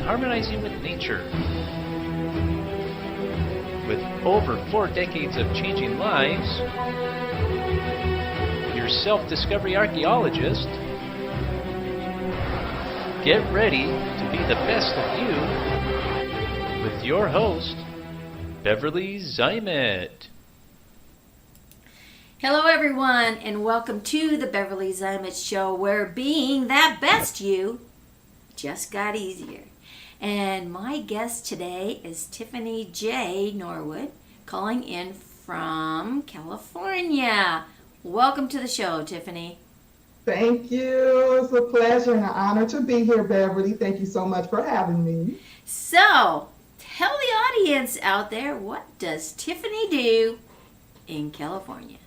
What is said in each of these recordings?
harmonizing with nature. With over 4 decades of changing lives, your self-discovery archaeologist, get ready to be the best of you with your host, Beverly Zymet. Hello everyone, and welcome to the Beverly Zymet Show, where being that best you just got easier. And my guest today is Tiffany J. Norwood, calling in from California. Welcome to the show, Tiffany. Thank you. It's a pleasure and an honor to be here, Beverly. Thank you so much for having me. So, tell the audience out there, what does Tiffany do in California?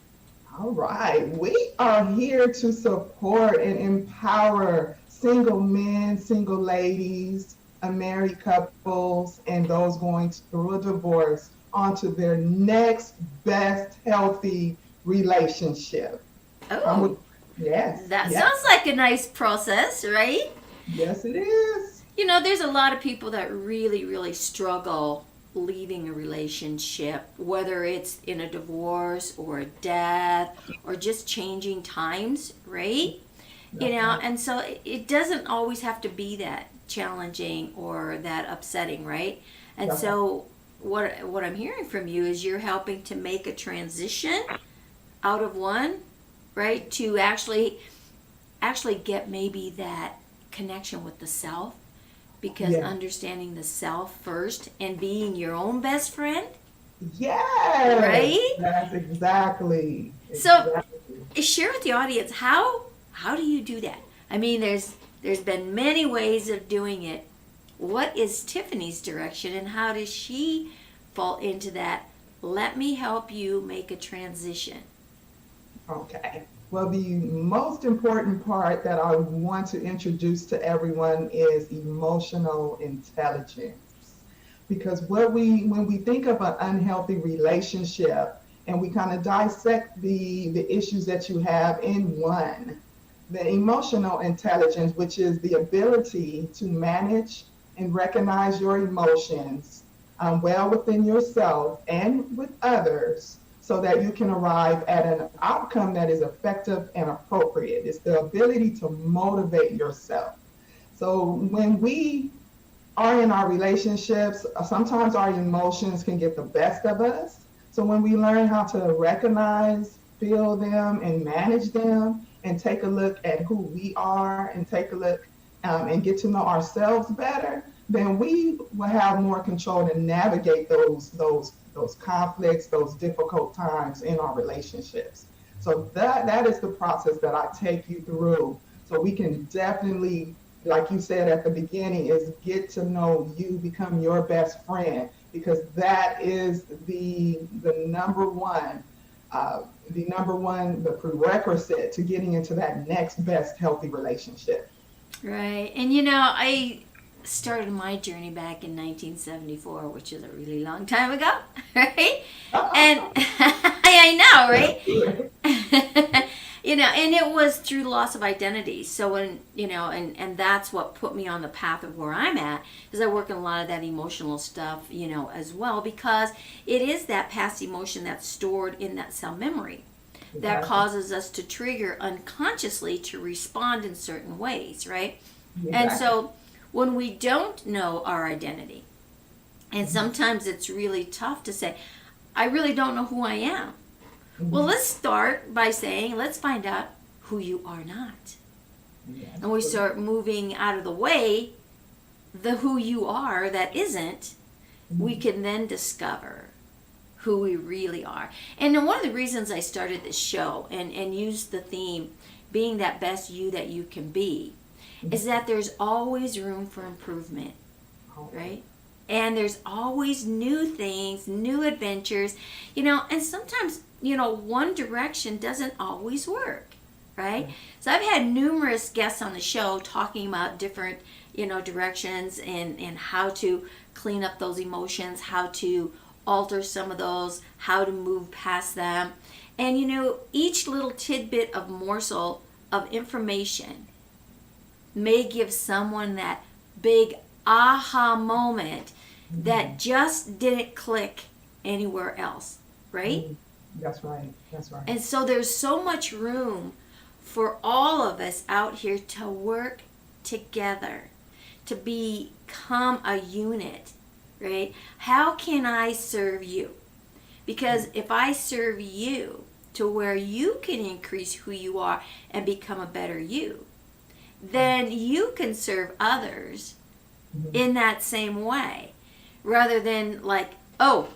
All right. We are here to support and empower single men, single ladies, married couples, and those going through a divorce onto their next best healthy relationship. Oh, yes. that sounds like a nice process, right? Yes, it is. You know, there's a lot of people that really struggle leaving a relationship, whether it's in a divorce or a death or just changing times, right? You know, and so it doesn't always have to be that challenging or that upsetting, right? And so what I'm hearing from you is you're helping to make a transition out of one, right, to actually get maybe that connection with the self, because understanding the self first and being your own best friend. Yes. Right? That's exactly. So share with the audience, how do you do that? I mean, there's been many ways of doing it. What is Tiffany's direction, and how does she fall into that? Let me help you make a transition. Okay. Well, the most important part that I want to introduce to everyone is emotional intelligence. Because when we think of an unhealthy relationship and we kind of dissect the issues that you have in one, the emotional intelligence, which is the ability to manage and recognize your emotions well within yourself and with others, so that you can arrive at an outcome that is effective and appropriate. It's the ability to motivate yourself. So when we are in our relationships, sometimes our emotions can get the best of us. So when we learn how to recognize, feel them, and manage them, and take a look at who we are, and take a look and get to know ourselves better, then we will have more control to navigate those conflicts, those difficult times in our relationships. So that is the process that I take you through. So we can definitely, like you said at the beginning, is get to know you, become your best friend, because that is the number one, the prerequisite to getting into that next best healthy relationship. Right. And you know, I started my journey back in 1974, which is a really long time ago, right? And I know, right? You know, and it was through loss of identity. So when, you know, and that's what put me on the path of where I'm at, is I work in a lot of that emotional stuff, you know, as well, because it is that past emotion that's stored in that cell memory that causes us to trigger unconsciously to respond in certain ways, right? And so when we don't know our identity, and sometimes it's really tough to say, I really don't know who I am. Well, let's start by saying, let's find out who you are not. And we start moving out of the way the who you are that isn't, we can then discover who we really are. And one of the reasons I started this show and used the theme, being that best you that you can be, is that there's always room for improvement, right? And there's always new things, new adventures, you know, and sometimes, you know, one direction doesn't always work, right? So I've had numerous guests on the show talking about different, you know, directions and how to clean up those emotions, how to alter some of those, how to move past them. And, you know, each little tidbit of morsel of information may give someone that big aha moment that Mhm. just didn't click anywhere else, right? Mhm. That's right. That's right. And so there's so much room for all of us out here to work together, to become a unit, right? How can I serve you? Because if I serve you to where you can increase who you are and become a better you, then you can serve others Mhm. in that same way rather than like, oh,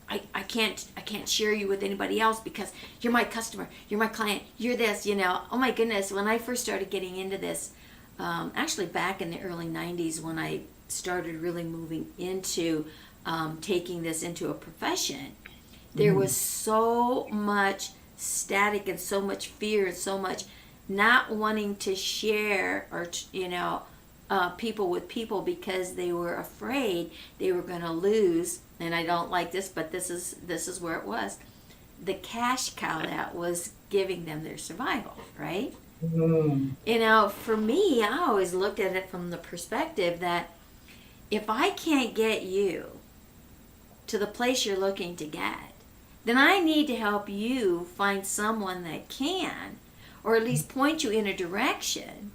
I can't share you with anybody else because you're my customer, you're my client, you're this, oh my goodness. When I first started getting into this, actually back in the early 90s, when I started really moving into taking this into a profession, there Mhm. was so much static and so much fear and so much not wanting to share or people with people because they were afraid they were going to lose. And I don't like this, but this is where it was, the cash cow that was giving them their survival, right? Mhm. For me, I always looked at it from the perspective that if I can't get you to the place you're looking to get, then I need to help you find someone that can, or at least point you in a direction,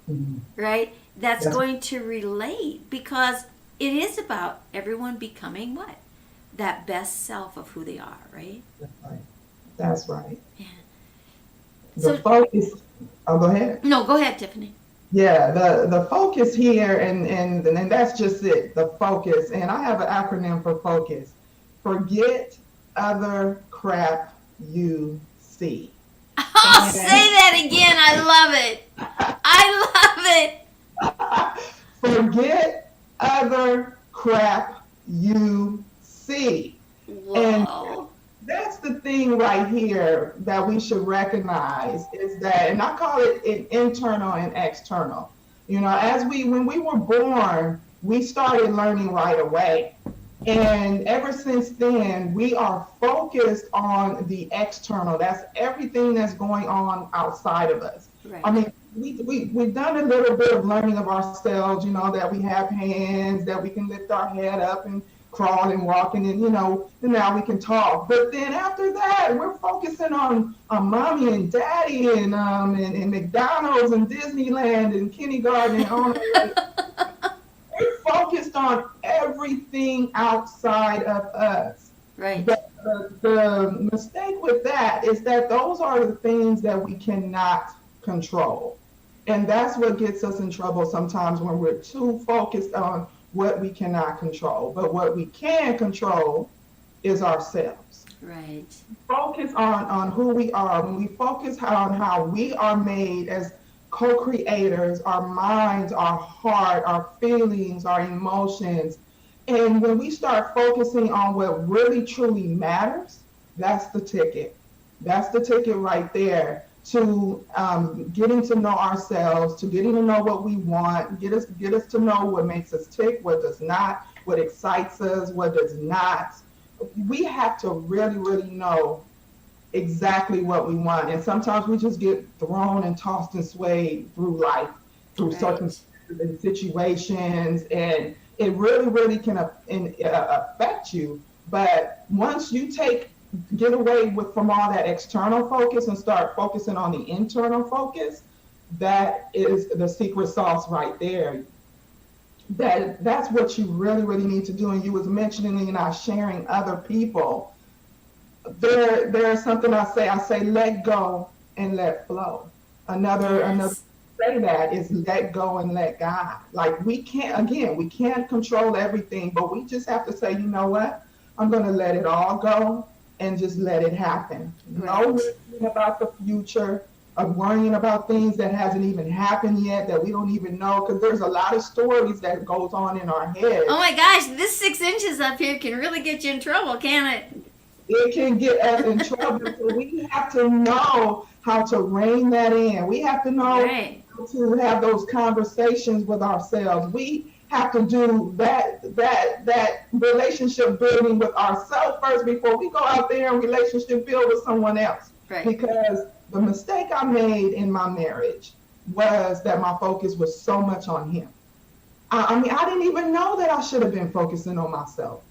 Mhm. right? That's That's going to relate, because it is about everyone becoming what? That best self of who they are, right? right. That's right. Yeah. The So, focus. Oh, go ahead. no, go ahead, Tiffany. Yeah, the focus here, and that's just it. The focus, and I have an acronym for focus. Forget other crap you see. Oh, say And that again. I love it. I forget other crap you see. love it. And Whoa. that's the thing right here that we should recognize is that, and I call it an internal and external. When we were born, we started learning right away. And ever since then, we are focused on the external. That's everything that's going on outside of us. I Right. mean, we've done a little bit of learning of ourselves, that we have hands, that we can lift our head up and crawl and walk, and now we can talk. But then after that, we're focusing on mommy and daddy and McDonald's and Disneyland and kindergarten and on we're focused on everything outside of us. Right. The mistake with that is that those are the things that we cannot control. And that's what gets us in trouble sometimes when we're too focused on what we cannot control. But what we can control is ourselves. Right. Focus on who we are. When we focus on how we are made as co-creators, our minds, our heart, our feelings, our emotions. And when we start focusing on what really truly matters, that's the ticket. That's the ticket right there to getting to know ourselves, to getting to know what we want, get us to know what makes us tick, what does not, what excites us, what does not. We have to really, really know exactly what we want. And sometimes we just get thrown and tossed and swayed through life, through Right. circumstances and situations, and it really, really can affect you. But once you get away from all that external focus and start focusing on the internal focus, that is the secret sauce right there. That's what you really, really need to do. And you was mentioning, sharing other people, there's something I say let go and let flow. Another Yes. say that is let go and let God. Like we can't control everything, but we just have to say, you know what, I'm going to let it all go and just let it happen. No Right. worrying about the future, of worrying about things that hasn't even happened yet, that we don't even know, because there's a lot of stories that goes on in our Oh heads. my gosh, this 6 inches up here can really get you in trouble, can it? It can get us in trouble. So we have to know how to rein that in. We have to know Right. how to have those conversations with ourselves. We have to do that relationship building with ourselves first before we go out there and relationship build with someone else. Right. Because the mistake I made in my marriage was that my focus was so much on him. I mean, I didn't even know that I should have been focusing on myself.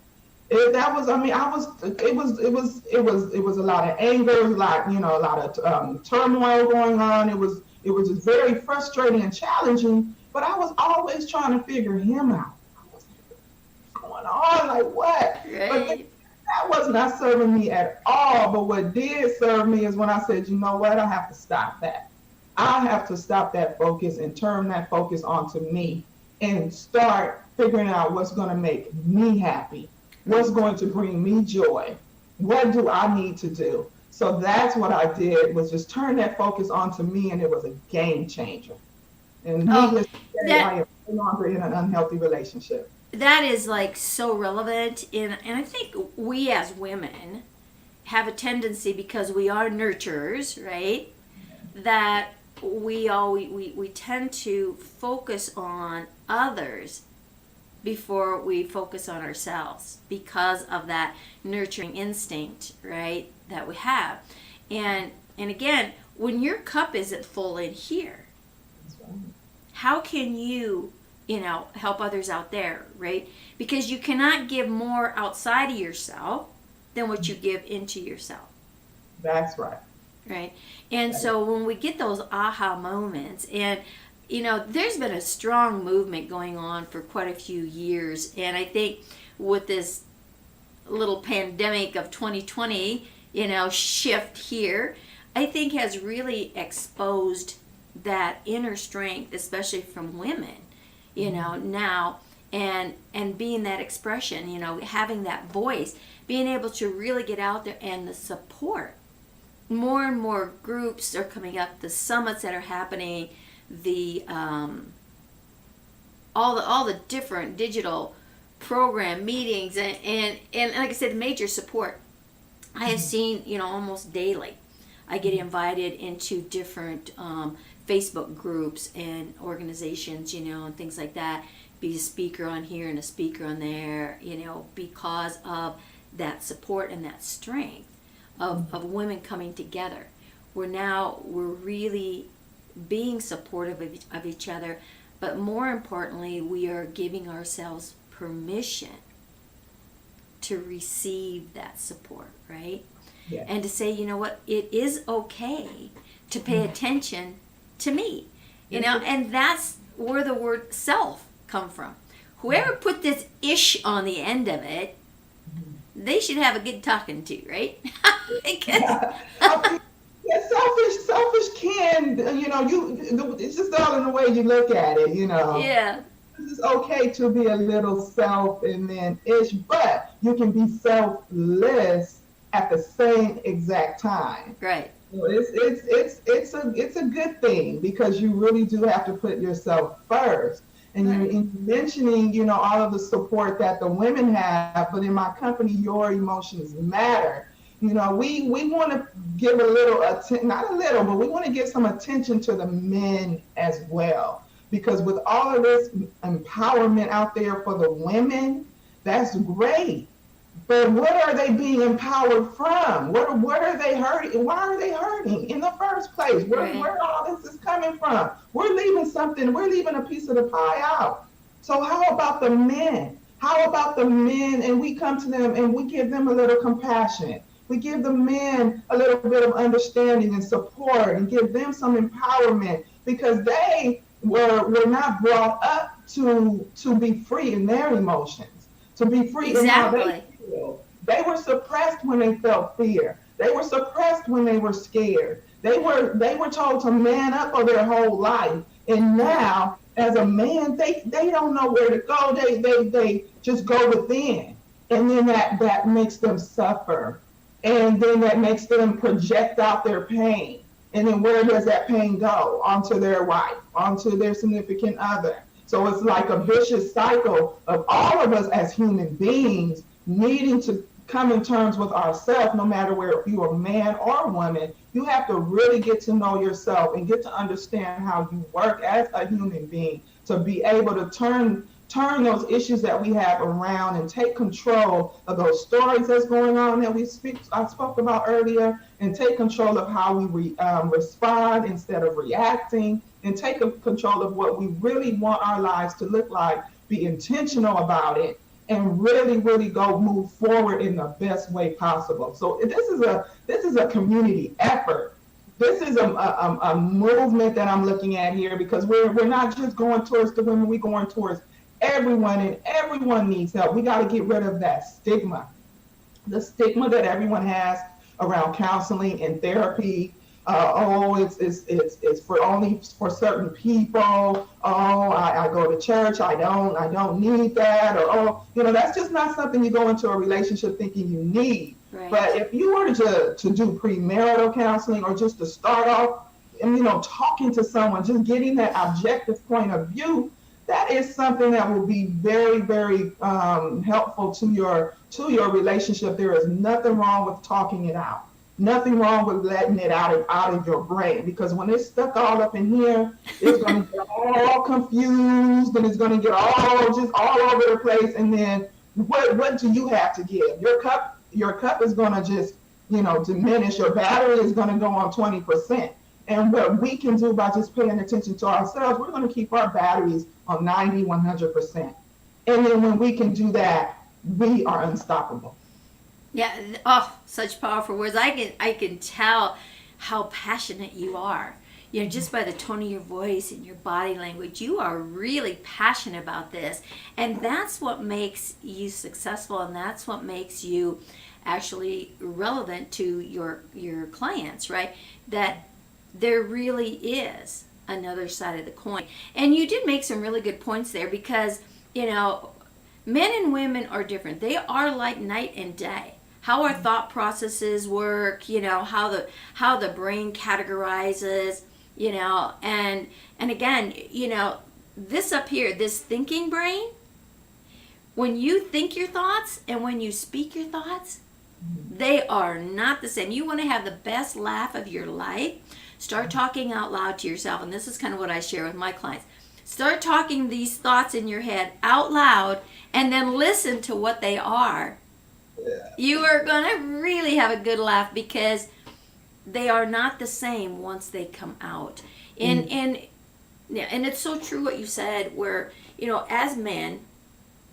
That was, I mean, it was a lot of anger, it was like, a lot of turmoil going on. It was just very frustrating and challenging. But I was always trying to figure him out. I was like, what's going on? Like what? But Right. that was not serving me at all. But what did serve me is when I said, you know what, I have to stop that. I have to stop that focus and turn that focus onto me and start figuring out what's going to make me happy, what's going to bring me joy, what do I need to do. So that's what I did, was just turn that focus onto me, and it was a game changer. And Oh, needless to say, I that am no longer in an unhealthy relationship. that is like so relevant and I think we as women have a tendency, because we are nurturers, right? That we tend to focus on others before we focus on ourselves, because of that nurturing instinct, right, that we have. And again, when your cup isn't full in here, That's right. how can help others out there, right? Because you cannot give more outside of yourself than what you give into yourself, That's right. right? And That is- so when we get those aha moments, and there's been a strong movement going on for quite a few years, and I think with this little pandemic of 2020, shift here, I think has really exposed that inner strength, especially from women, now, and being that expression, having that voice, being able to really get out there, and the support. More and more groups are coming up, the summits that are happening, the all the different digital program meetings, and like I said, major support. I have seen, almost daily, I get invited into different Facebook groups and organizations, and things like that. Be a speaker on here and a speaker on there, because of that support and that strength of women coming together. We're really being supportive of each other, but more importantly, we are giving ourselves permission to receive that support, right? Yeah. And to say, you know what, it is okay to pay attention to me, and that's where the word self come from. Whoever put this ish on the end of it, they should have a good talking to, right? Because, I mean, yeah, selfish can, it's just all in the way you look at it, yeah, It's okay to be a little self and then ish, but you can be selfless at the same exact time. right, So it's a good thing, because you really do have to put yourself first. And you're right, mentioning, all of the support that the women have, but in my company, Your Emotions Matter. We want to give a little attention, not a little, but we want to give some attention to the men as well. Because with all of this empowerment out there for the women, that's great. But what are they being empowered from? What are they hurting? Why are they hurting in the first place? right. Where all this is coming from? We're leaving a piece of the pie out. So how about the men? How about the men, and we come to them and we give them a little compassion. We give the men a little bit of understanding and support, and give them some empowerment, because they were not brought up to be free in their emotions, to be free in how they Exactly. feel. They were suppressed when they felt fear. They were suppressed when they were scared. They were told to man up for their whole life. And now, as a man, they don't know where to go. They just go within. And then that makes them suffer. And then that makes them project out their pain. And then where does that pain go? Onto their wife, onto their significant other. So it's like a vicious cycle of all of us as human beings needing to come in terms with ourselves, no matter where you're a man or a woman. You have to really get to know yourself and get to understand how you work as a human being, to be able to turn those issues that we have around and take control of those stories that's going on that I spoke about earlier, and take control of how we respond instead of reacting, and take control of what we really want our lives to look like, be intentional about it, and really, really go move forward in the best way possible. So this is a community effort. This is a movement that I'm looking at here, because we're not just going towards the women, we're going towards everyone, and everyone needs help. We got to get rid of that stigma, the stigma that everyone has around counseling and therapy. It's for only for certain people. Oh, I go to church. I don't need that. Or, oh, that's just not something you go into a relationship thinking you need. Right. But if you were to do premarital counseling, or just to start off and talking to someone, just getting that objective point of view, that is something that will be very, very helpful to your relationship. There is nothing wrong with talking it out. Nothing wrong with letting it out of your brain, because when it's stuck all up in here, it's going to get all confused, and it's going to get all over the place. And then what do you have to give? Your cup is going to just diminish. Your battery is going to go on 20%. And what we can do by just paying attention to ourselves, we're going to keep our batteries on 90, 100%. And then when we can do that, we are unstoppable. Yeah. Oh, such powerful words. I can tell how passionate you are. Just by the tone of your voice and your body language, you are really passionate about this. And that's what makes you successful, and that's what makes you actually relevant to your clients, right? That there really is another side of the coin. And you did make some really good points there, because, men and women are different. They are like night and day. How our thought processes work, how the brain categorizes, and again, this up here, this thinking brain, when you think your thoughts and when you speak your thoughts, they are not the same. You want to have the best laugh of your life, start talking out loud to yourself. And this is kind of what I share with my clients. Start talking these thoughts in your head out loud, and then listen to what they are. Yeah. You are going to really have a good laugh, because they are not the same once they come out. And it's so true what you said, where, as men,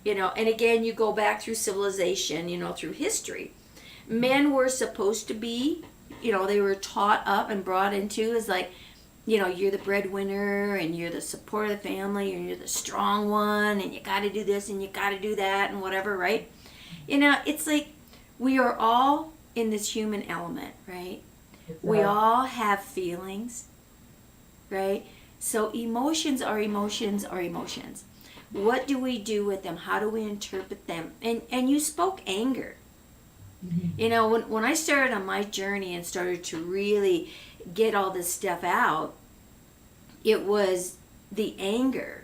and again, you go back through civilization, through history, men were supposed to be, they were taught up and brought into as like, you're the breadwinner, and you're the support of the family, and you're the strong one, and you got to do this and you got to do that and whatever, right? It's like we are all in this human element, right? Exactly. We all have feelings, right? So emotions are emotions are emotions. What do we do with them? How do we interpret them? And you spoke anger. Mm-hmm. When I started on my journey and started to really get all this stuff out, it was the anger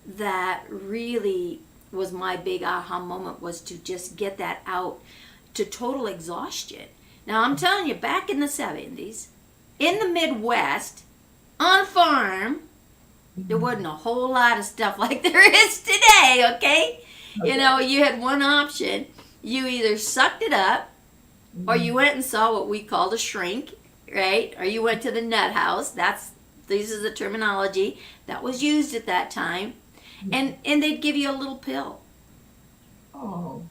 that really was my big aha moment, was to just get that out to total exhaustion. Now, I'm telling you, back in the 70s, in the Midwest, on a farm, there wasn't a whole lot of stuff like there is today, okay? You had one option. You either sucked it up, or you went and saw what we called a shrink, right? Or you went to the nut house. This is the terminology that was used at that time. And they'd give you a little pill. Oh.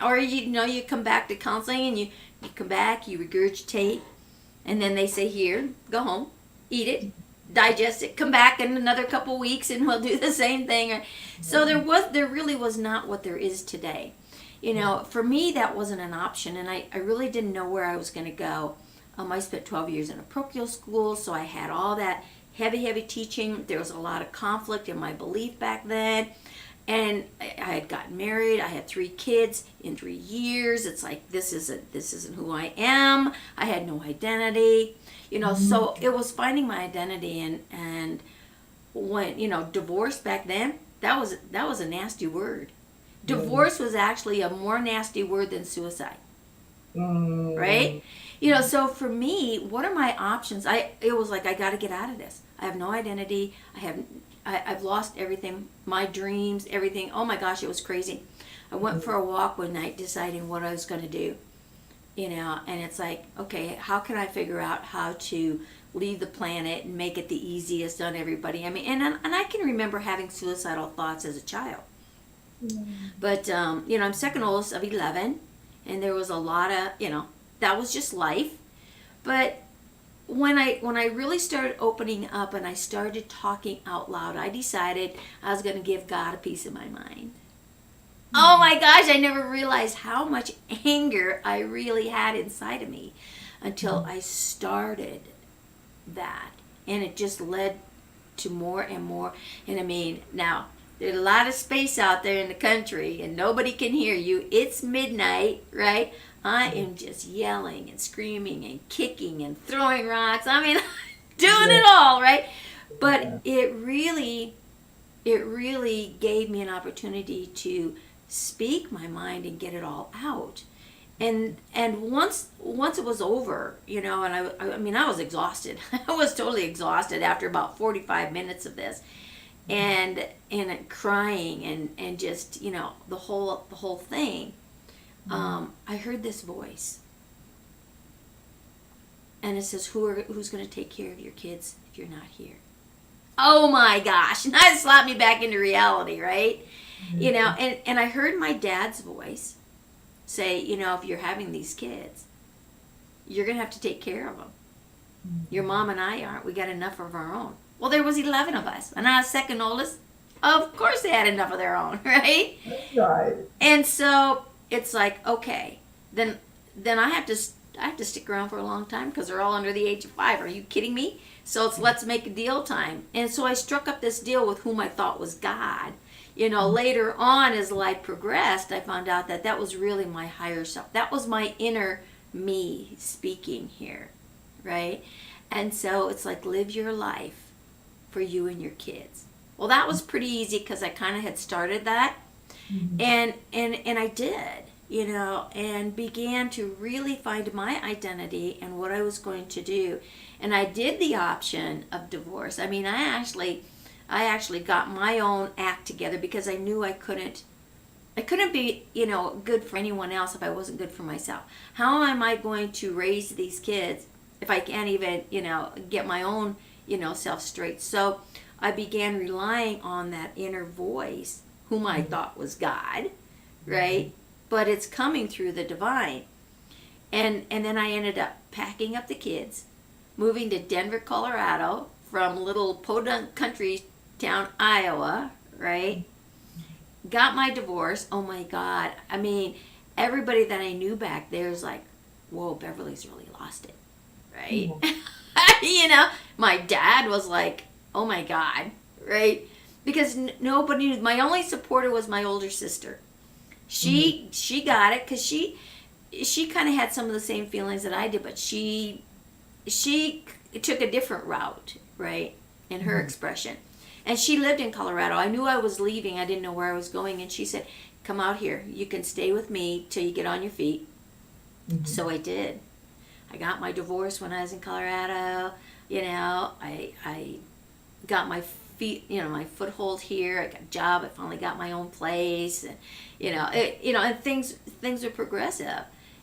Or you come back to counseling, and you come back, you regurgitate, and then they say, here, go home, eat it, digest it, come back in another couple weeks, and we'll do the same thing. So there really was not what there is today. For me, that wasn't an option, and I really didn't know where I was going to go. I spent 12 years in a parochial school, so I had all that heavy teaching. There was a lot of conflict in my belief back then. And I had gotten married. I had 3 kids in 3 years. It's like, this isn't who I am. I had no identity. So it was finding my identity. And when, divorce back then, that was a nasty word. Divorce was actually a more nasty word than suicide. Right? So for me, what are my options? It was like, I got to get out of this. I have no identity. I've lost everything, my dreams, everything. Oh my gosh, it was crazy. I went for a walk one night deciding what I was going to do. And it's like, okay, how can I figure out how to leave the planet and make it the easiest on everybody. I mean, and I can remember having suicidal thoughts as a child. But, I'm second oldest of 11, and there was a lot of, that was just life. But when I really started opening up and I started talking out loud, I decided I was going to give God a piece of my mind. Oh my gosh, I never realized how much anger I really had inside of me until I started that. And it just led to more and more. And I mean, now, there's a lot of space out there in the country and nobody can hear you. It's midnight, right? I am just yelling and screaming and kicking and throwing rocks. I mean, doing it all, right? But it really gave me an opportunity to speak my mind and get it all out. And once it was over, and I was exhausted. I was totally exhausted after about 45 minutes of this. And crying and just, the whole thing. I heard this voice, and it says, who's going to take care of your kids if you're not here? Oh my gosh, and that slapped me back into reality, right? And I heard my dad's voice say, if you're having these kids, you're going to have to take care of them. Your mom and I aren't. We got enough of our own. Well, there was 11 of us, and I was second oldest. Of course they had enough of their own, right? Right. And so it's like, okay, then I have to stick around for a long time because they're all under the age of 5. Are you kidding me? So it's let's make a deal time. And so I struck up this deal with whom I thought was God. Later on as life progressed, I found out that was really my higher self. That was my inner me speaking here, right? And so it's like, live your life for you and your kids. Well, that was pretty easy because I kind of had started that. And I did, and began to really find my identity and what I was going to do. And I did the option of divorce. I mean, I actually got my own act together because I knew I couldn't be, good for anyone else if I wasn't good for myself. How am I going to raise these kids if I can't even, get my own, self straight? So I began relying on that inner voice, whom I thought was God, right? But it's coming through the divine. And then I ended up packing up the kids, moving to Denver, Colorado, from little podunk country town, Iowa, right? Got my divorce. Oh my God. I mean, everybody that I knew back there was like, whoa, Beverly's really lost it, right? My dad was like, oh my God, right? Because nobody knew. My only supporter was my older sister. She got it because she kind of had some of the same feelings that I did, but she took a different route, right, in her expression. And she lived in Colorado. I knew I was leaving. I didn't know where I was going. And she said, come out here. You can stay with me till you get on your feet. So I did. I got my divorce when I was in Colorado. I got my feet, my foothold here. I got a job. I finally got my own place. And, and things are progressive.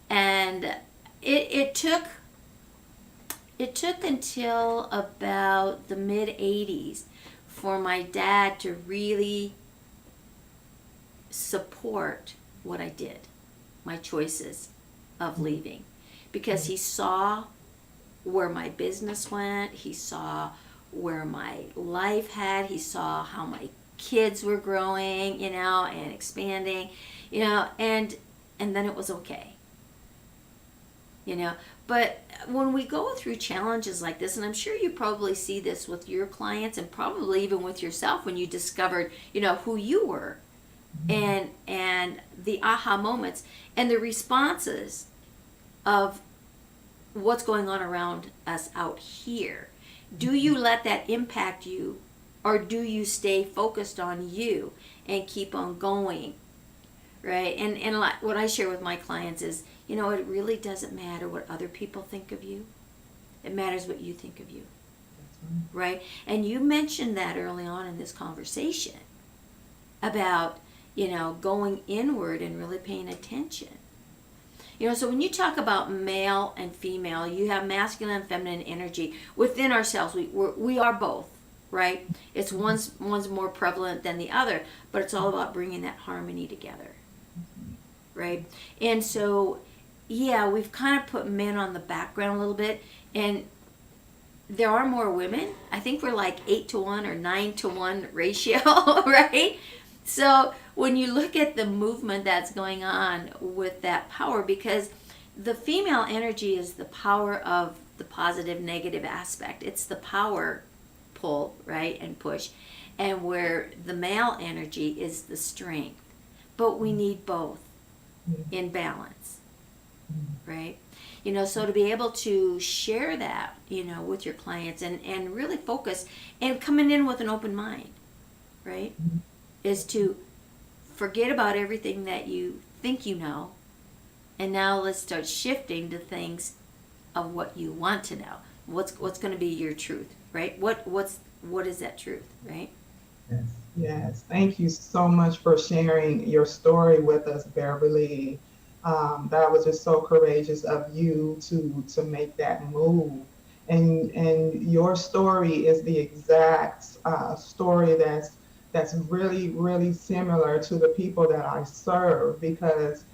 And it took until about the mid-'80s for my dad to really support what I did, my choices of leaving, because he saw where my business went, he saw where my life had, he saw how my kids were growing, and expanding, and then it was okay. But when we go through challenges like this, and I'm sure you probably see this with your clients and probably even with yourself when you discovered, who you were, and the aha moments and the responses of what's going on around us out here. Do you let that impact you, or do you stay focused on you and keep on going, right? And what I share with my clients is, it really doesn't matter what other people think of you. It matters what you think of you, right? And you mentioned that early on in this conversation about, going inward and really paying attention. So when you talk about male and female, you have masculine and feminine energy within ourselves. We are both, right? It's one's more prevalent than the other, but it's all about bringing that harmony together, right? And so, yeah, we've kind of put men on the background a little bit, and there are more women. I think we're like 8-1 or 9-1 ratio, right? So when you look at the movement that's going on with that power, because the female energy is the power of the positive negative aspect. It's the power pull, right, and push. And where the male energy is the strength. But we need both in balance, right? So to be able to share that, with your clients and really focus and coming in with an open mind, right? Is to forget about everything that you think you know, and now let's start shifting to things of what you want to know. What's going to be your truth, right? What is that truth, right? Yes. Yes. Thank you so much for sharing your story with us, Beverly. That was just so courageous of you to make that move. And your story is the exact story that's really, really similar to the people that I serve, because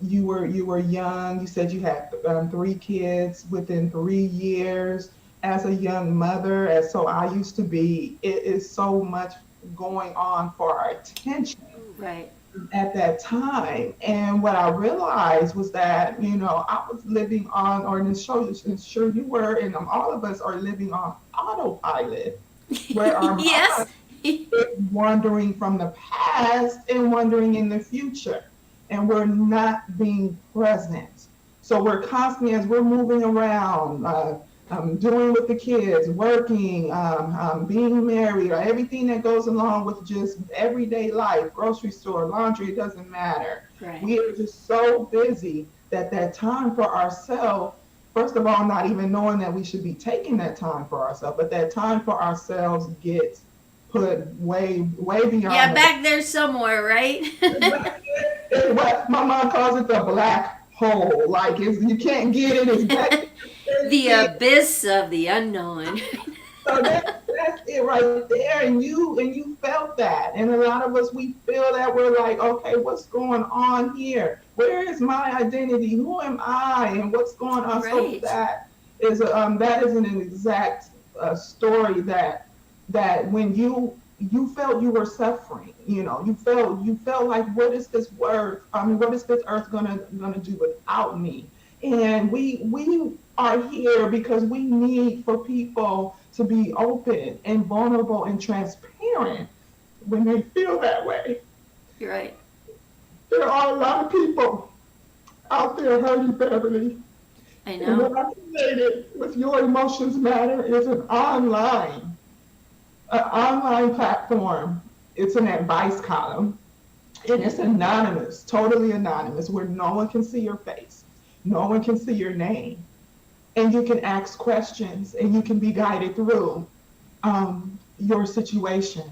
you were young. You said you had 3 kids within 3 years. As a young mother, as so I used to be, it is so much going on for our attention. Right. At that time. And what I realized was that, I was living on, or in the show, I'm sure you were, and all of us are living on autopilot, where our Yes. mind is wandering from the past and wandering in the future. And we're not being present. So we're constantly, as we're moving around, doing with the kids, working, being married, or everything that goes along with just everyday life, grocery store, laundry, it doesn't matter. Right. We are just so busy that time for ourselves, first of all, not even knowing that we should be taking that time for ourselves, but that time for ourselves gets put way beyond. Yeah, back there somewhere, right? What my mom calls it, the black hole. Like you can't get it. It's back. The abyss of the unknown. So that's it right there, and you felt that, and a lot of us, we feel that. We're like, okay, what's going on here? Where is my identity? Who am I? And what's going on? Right. So that is an exact story that when you felt you were suffering, you felt like, what is this what is this earth gonna do without me? And we are here because we need for people to be open and vulnerable and transparent when they feel that way. You're right. There are a lot of people out there hurting, Beverly. I And know. what I created with Your Emotions Matter is an online platform. It's an advice column, and it's anonymous, totally anonymous, where no one can see your face, no one can see your name, and you can ask questions and you can be guided through your situation.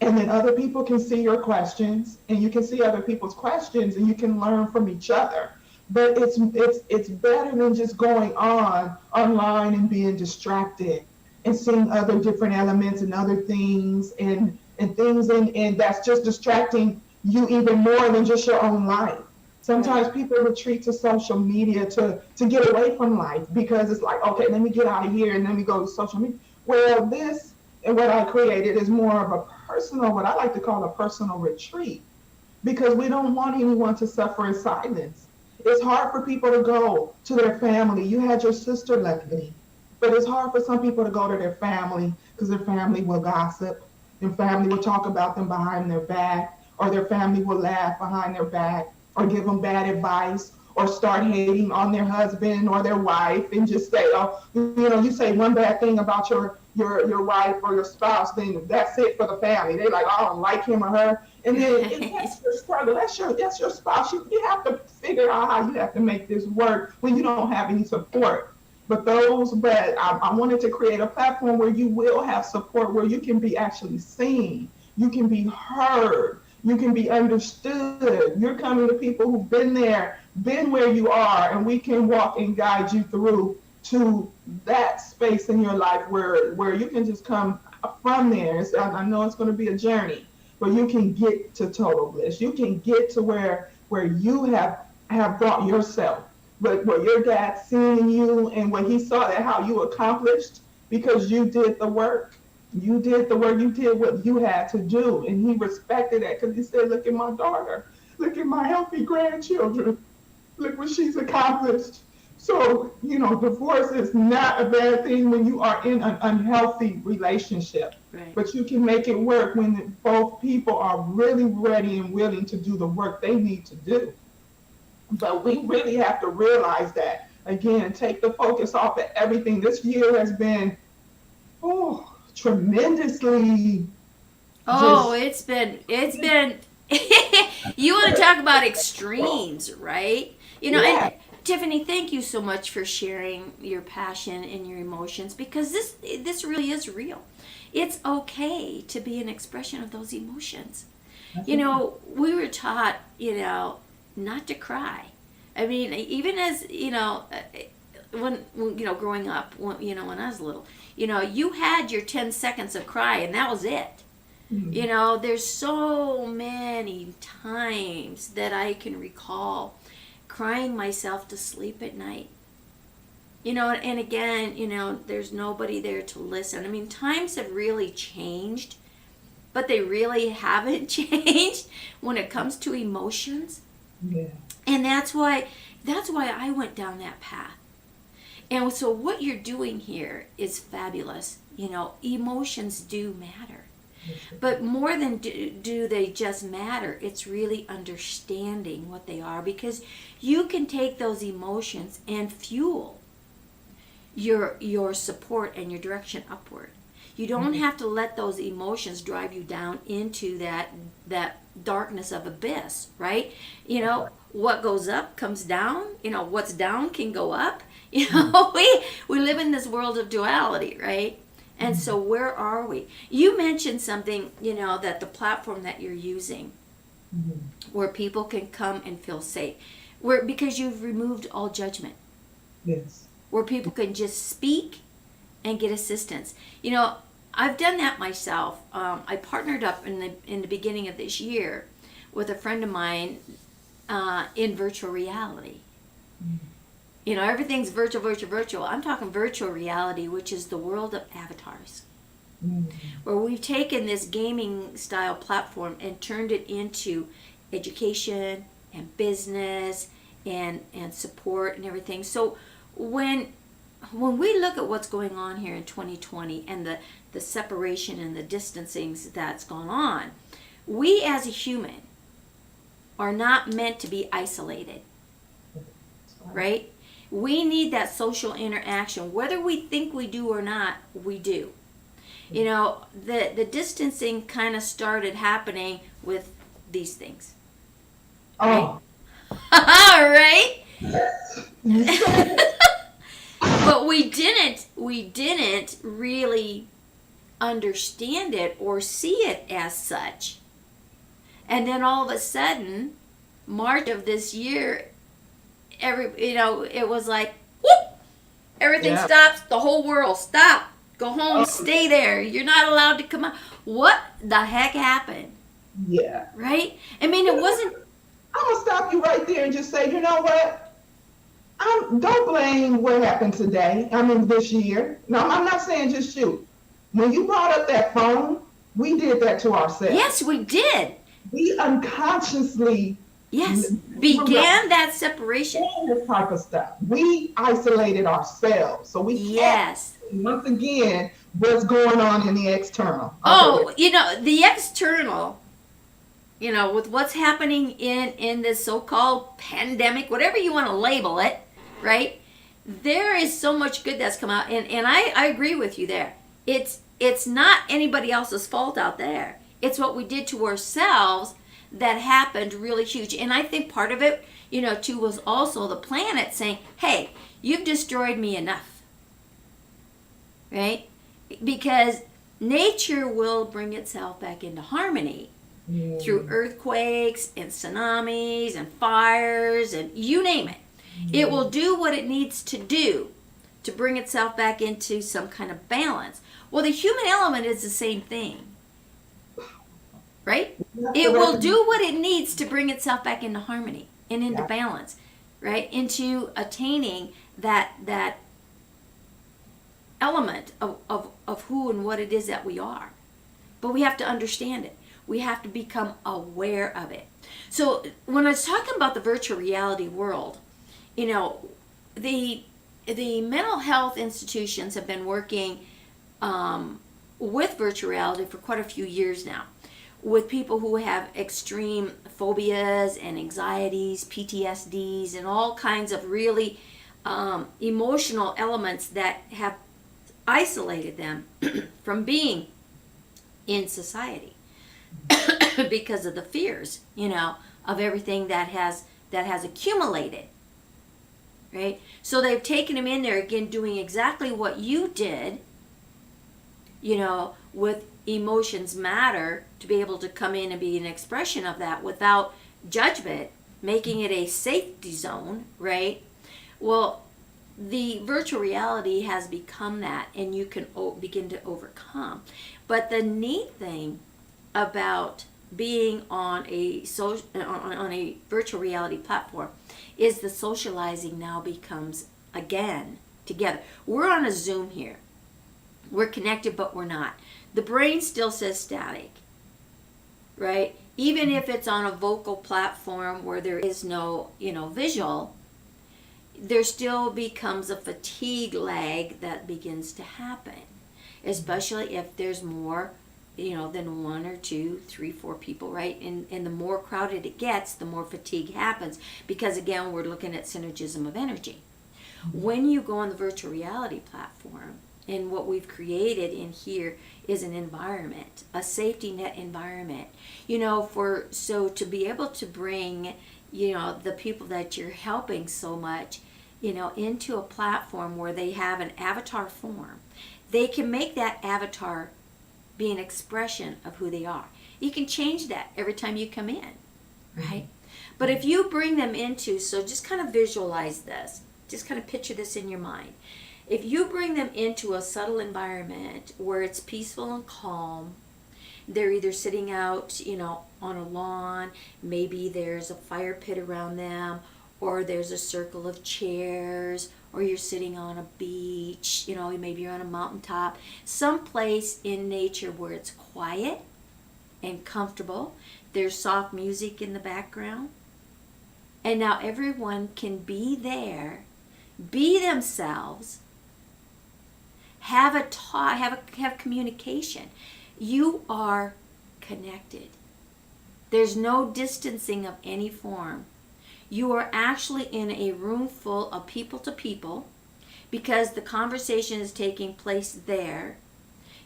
And then other people can see your questions, and you can see other people's questions, and you can learn from each other. But it's better than just going online and being distracted and seeing other different elements and other things and things and that's just distracting you even more than just your own life. Sometimes people retreat to social media to get away from life, because it's like, okay, let me get out of here and let me go to social media. Well, this and what I created is more of a personal, what I like to call a personal retreat, because we don't want anyone to suffer in silence. It's hard for people to go to their family. You had your sister, luckily, but it's hard for some people to go to their family because their family will gossip. Their family will talk about them behind their back, or their family will laugh behind their back, or give them bad advice, or start hating on their husband or their wife, and just say, oh, you say one bad thing about your wife or your spouse, then that's it for the family. They're like, oh, I don't like him or her. And then that's your struggle. That's your spouse. You have to figure out how you have to make this work when you don't have any support. But I wanted to create a platform where you will have support, where you can be actually seen, you can be heard, you can be understood. You're coming to people who've been there been where you are, and we can walk and guide you through to that space in your life where you can just come from there. I know it's going to be a journey, but you can get to total bliss. You can get to where you have brought yourself, but where your dad seeing you and when he saw that how you accomplished because you did the work. You did the work. You did what you had to do, and he respected that because he said, "Look at my daughter. Look at my healthy grandchildren. Look what she's accomplished." So, divorce is not a bad thing when you are in an unhealthy relationship. Right. But you can make it work when both people are really ready and willing to do the work they need to do. But we really have to realize that. Again, take the focus off of everything. This year has been tremendously. Oh, it's been you want to talk about extremes, right? Yeah. And Tiffany, thank you so much for sharing your passion and your emotions, because this really is real. It's okay to be an expression of those emotions. We were taught, not to cry. I mean, even as, when growing up, when I was little, you had your 10 seconds of cry and that was it. Mm-hmm. There's so many times that I can recall crying myself to sleep at night. And again, there's nobody there to listen. I mean, times have really changed, but they really haven't changed when it comes to emotions. Yeah. And that's why I went down that path. And so what you're doing here is fabulous. Emotions do matter. But more than do they just matter, it's really understanding what they are, because you can take those emotions and fuel your support and your direction upward. You don't have to let those emotions drive you down into that darkness of abyss, right? What goes up comes down. What's down can go up. We live in this world of duality, right? And so where are we? You mentioned something, that the platform that you're using, where people can come and feel safe, because you've removed all judgment. Yes. Where people can just speak and get assistance. I've done that myself. I partnered up in the beginning of this year with a friend of mine in virtual reality. Everything's virtual. I'm talking virtual reality, which is the world of avatars. Where we've taken this gaming style platform and turned it into education and business and support and everything. So when we look at what's going on here in 2020 and the separation and the distancing that's gone on, we as a human are not meant to be isolated, right? We need that social interaction. Whether we think we do or not, we do. The distancing kind of started happening with these things. Oh. Right? But we didn't really understand it or see it as such. And then all of a sudden, March of this year, it was like, whoop, everything stops, the whole world stop, go home, stay there, you're not allowed to come out. What the heck happened? Yeah. Right? I mean, it wasn't. I'm gonna stop you right there and just say, you know what? Don't blame what happened today. This year. No, I'm not saying just you. When you brought up that phone, we did that to ourselves. Yes, we did. We unconsciously began that separation. This type of stuff. We isolated ourselves. So we can't, once again, what's going on in the external. The external, with what's happening in this so-called pandemic, whatever you want to label it, right? There is so much good that's come out. And I agree with you there. It's not anybody else's fault out there. It's what we did to ourselves that happened really huge. And I think part of it, too, was also the planet saying, hey, you've destroyed me enough. Right? Because nature will bring itself back into harmony through earthquakes and tsunamis and fires and you name it. It will do what it needs to do to bring itself back into some kind of balance. Well, the human element is the same thing, right? It will do what it needs to bring itself back into harmony and into balance, right? Into attaining that element of who and what it is that we are. But we have to understand it. We have to become aware of it. So when I was talking about the virtual reality world, you know, the mental health institutions have been working with virtual reality for quite a few years now, with people who have extreme phobias and anxieties, PTSDs, and all kinds of really emotional elements that have isolated them from being in society because of the fears, you know, of everything that has accumulated, right? So they've taken them in there again, doing exactly what you did, you know, with Emotions Matter, to be able to come in and be an expression of that without judgment, making it a safety zone, right? Well, the virtual reality has become that, and you can begin to overcome. But the neat thing about being on a virtual reality platform is the socializing now becomes again together. We're on a Zoom here. We're connected, but we're not. The brain still says static, right? Even if it's on a vocal platform where there is no, you know, visual, there still becomes a fatigue lag that begins to happen, especially if there's more, you know, than 1 or 2, 3, 4 people, right? And the more crowded it gets, the more fatigue happens, because again, we're looking at synergism of energy. When you go on the virtual reality platform, and what we've created in here is an environment, a safety net environment, you know, so to be able to bring, you know, the people that you're helping so much, you know, into a platform where they have an avatar form. They can make that avatar be an expression of who they are. You can change that every time you come in, right? But if you bring them into, so just kind of visualize this, just kind of picture this in your mind. If you bring them into a subtle environment where it's peaceful and calm, they're either sitting out, you know, on a lawn, maybe there's a fire pit around them, or there's a circle of chairs, or you're sitting on a beach, you know, maybe you're on a mountaintop, someplace in nature where it's quiet and comfortable. There's soft music in the background. And now everyone can be there, be themselves, have communication. You are connected. There's no distancing of any form. You are actually in a room full of people to people, because the conversation is taking place there.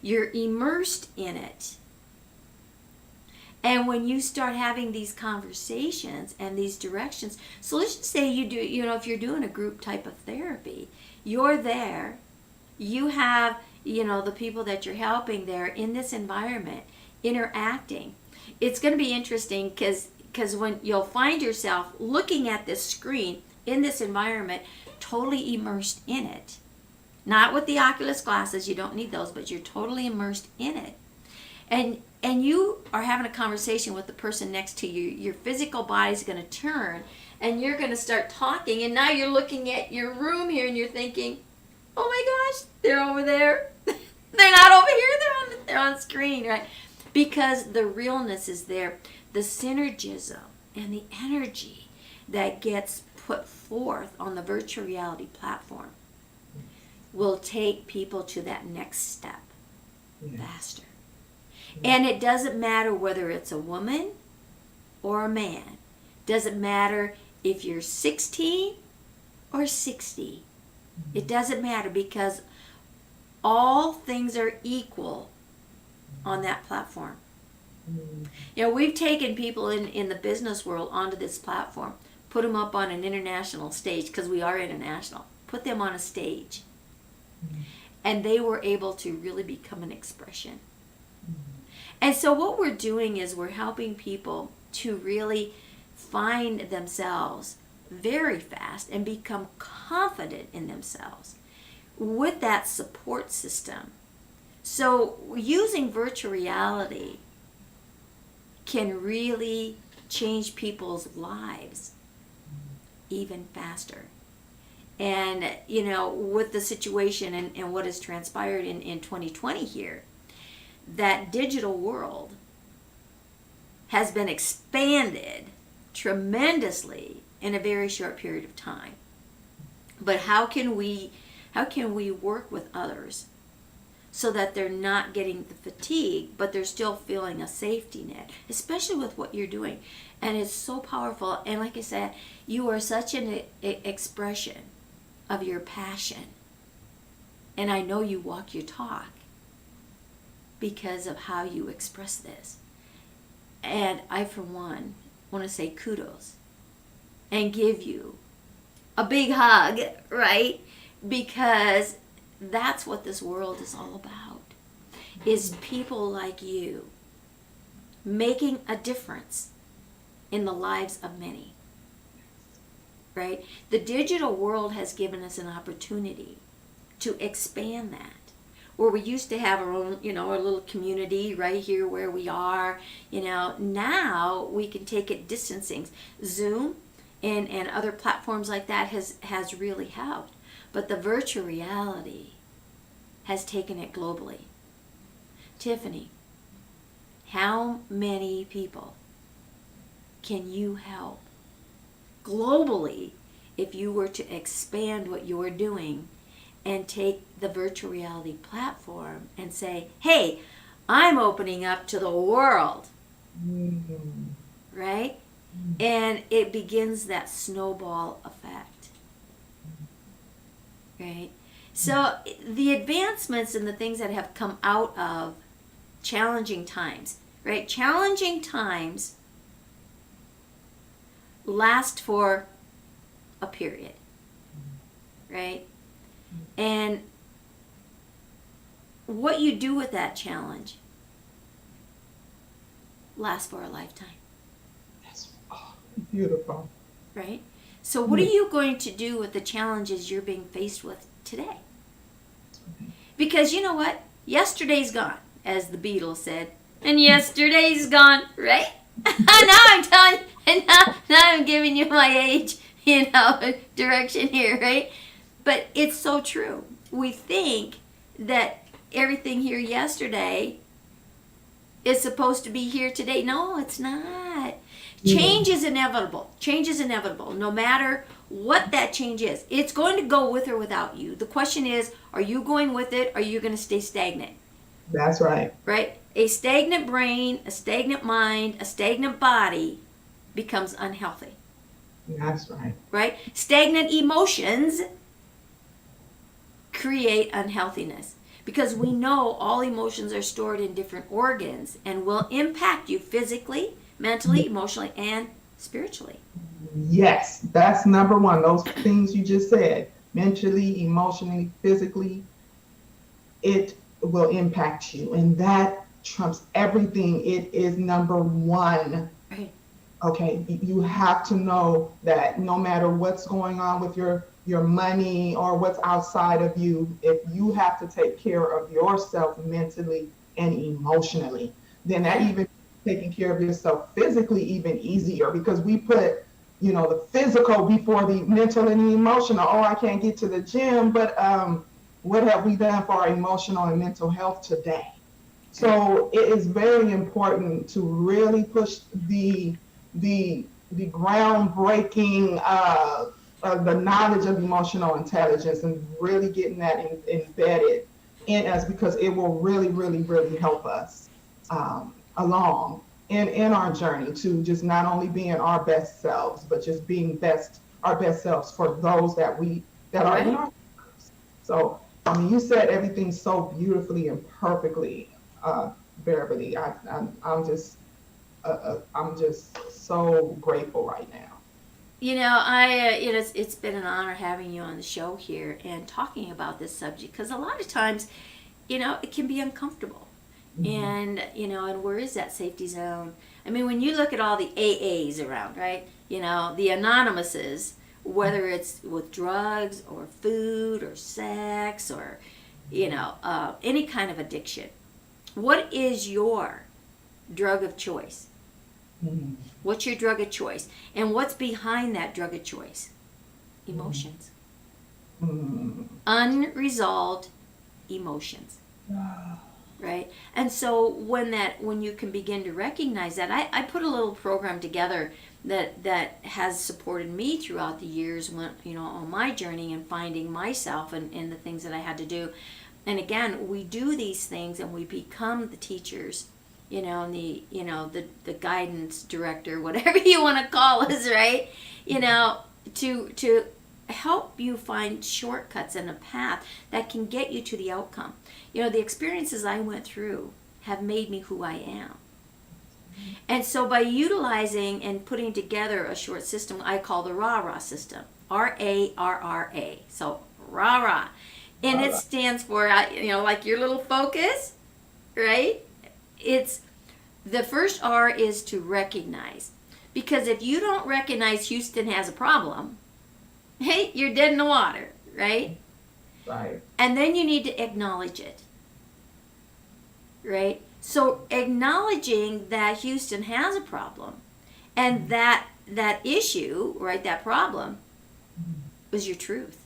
You're immersed in it. And when you start having these conversations and these directions, so let's just say you do, you know, if you're doing a group type of therapy, you're there, you have, you know, the people that you're helping there in this environment interacting. It's going to be interesting because when you'll find yourself looking at this screen in this environment, totally immersed in it. Not with the Oculus glasses, you don't need those, but you're totally immersed in it. And you are having a conversation with the person next to you. Your physical body's going to turn, and you're going to start talking, and now you're looking at your room here, and you're thinking, oh my gosh, they're over there. They're not over here, they're on screen, right? Because the realness is there. The synergism and the energy that gets put forth on the virtual reality platform will take people to that next step faster. And it doesn't matter whether it's a woman or a man. Doesn't matter if you're 16 or 60. It doesn't matter, because all things are equal on that platform. You know, we've taken people in the business world onto this platform, put them up on an international stage, because we are international, put them on a stage. And they were able to really become an expression. And so what we're doing is we're helping people to really find themselves very fast and become confident in themselves with that support system. So using virtual reality can really change people's lives even faster. And, with the situation and what has transpired in 2020 here, that digital world has been expanded tremendously in a very short period of time. But how can we work with others so that they're not getting the fatigue, but they're still feeling a safety net, especially with what you're doing? And it's so powerful. And like I said, you are such an expression of your passion. And I know you walk your talk because of how you express this. And I, for one, want to say kudos and give you a big hug, right? Because that's what this world is all about, is people like you making a difference in the lives of many, right? The digital world has given us an opportunity to expand that. Where we used to have our own, our little community right here where we are, now we can take it distancing. Zoom and other platforms like that has really helped. But the virtual reality has taken it globally. Tiffany, how many people can you help globally if you were to expand what you're doing and take the virtual reality platform and say, hey, I'm opening up to the world, right? And it begins that snowball effect, right? So the advancements and the things that have come out of challenging times, right? Challenging times last for a period, right? And what you do with that challenge lasts for a lifetime. That's beautiful. Right? So what are you going to do with the challenges you're being faced with today? Because you know what? Yesterday's gone, as the Beatles said. And yesterday's gone, right? Now I'm telling you, and now I'm giving you my age, direction here, right? But it's so true. We think that everything here yesterday is supposed to be here today. No, it's not. Change is inevitable. Change is inevitable. No matter what that change is, it's going to go with or without you. The question is, are you going with it or are you going to stay stagnant? That's right. Right? A stagnant brain, a stagnant mind, a stagnant body becomes unhealthy. That's right. Right? Stagnant emotions create unhealthiness, because we know all emotions are stored in different organs and will impact you physically, mentally, emotionally, and spiritually. Yes, that's number one. Those things you just said, mentally, emotionally, physically, it will impact you. And that trumps everything. It is number one. Right. Okay, you have to know that no matter what's going on with your money or what's outside of you, if you have to take care of yourself mentally and emotionally, then that even taking care of yourself physically even easier, because we put the physical before the mental and the emotional. Oh, I can't get to the gym, but what have we done for our emotional and mental health today? So it is very important to really push the groundbreaking the knowledge of emotional intelligence and really getting that embedded in us, because it will really, really, really help us along in our journey to just not only being our best selves, but just being our best selves for those that are in our lives. So, you said everything so beautifully and perfectly, Beverly. I'm just so grateful right now. It's been an honor having you on the show here and talking about this subject, because a lot of times, it can be uncomfortable. And, and where is that safety zone? I mean, when you look at all the AAs around, right? The anonymouses, whether it's with drugs or food or sex or, any kind of addiction. What is your drug of choice? What's your drug of choice? And what's behind that drug of choice? Emotions. Unresolved emotions. Right? And so when you can begin to recognize that, I put a little program together that has supported me throughout the years when, on my journey and finding myself and the things that I had to do. And again, we do these things and we become the teachers, and the guidance director, whatever you want to call us, right? To help you find shortcuts and a path that can get you to the outcome. The experiences I went through have made me who I am. And so by utilizing and putting together a short system I call the RARA system, RARRA. So RARA. And it stands for, like your little focus, right? It's the first R is to recognize. Because if you don't recognize Houston has a problem, hey, you're dead in the water, right? Right. And then you need to acknowledge it, right? So acknowledging that Houston has a problem and that issue, right, that problem was your truth.